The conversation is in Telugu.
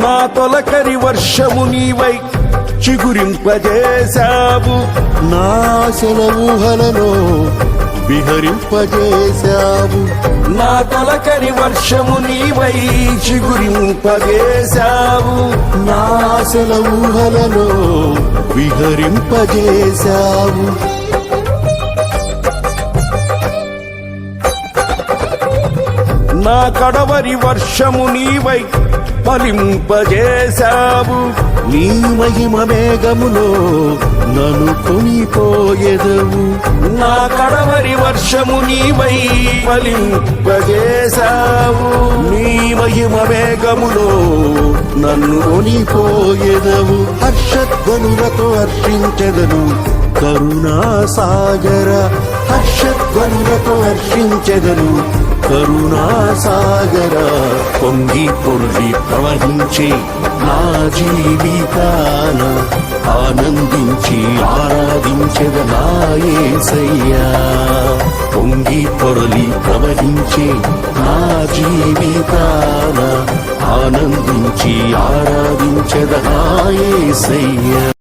నా తొలకరి వర్షము నీవై చిగురింపజేశావు, నా ఆశల ఊహలలో విహరింపజేశావు. నా తొలకరి వర్షము నీవై చిగురింపజేశావు, నా ఆశల ఊహలలో విహరింపజేశావు. నా కడవరి వర్షము నీవై ఫలింపజేశావు, నీ మహిమ మేఘములో నన్ను కొనిపోయెదవు. నా కడవరి వర్షము నీవై ఫలింపజేశావు, నీ మహిమ మేఘములో నన్ను కొనిపోయెదవు. హర్షధ్వనులతో హర్షించెదను కరుణా సాగర, హర్షధ్వనులతో హర్షించెదను కరుణా సాగర. పొంగి పొర్లి ప్రవహించే నా జీవితాన ఆనందించి ఆరాధించెద నా యేసయ్యా. పొంగి పొరలి ప్రవహించే నా జీవితాన ఆనందించి ఆరాధించెద నా యేసయ్యా.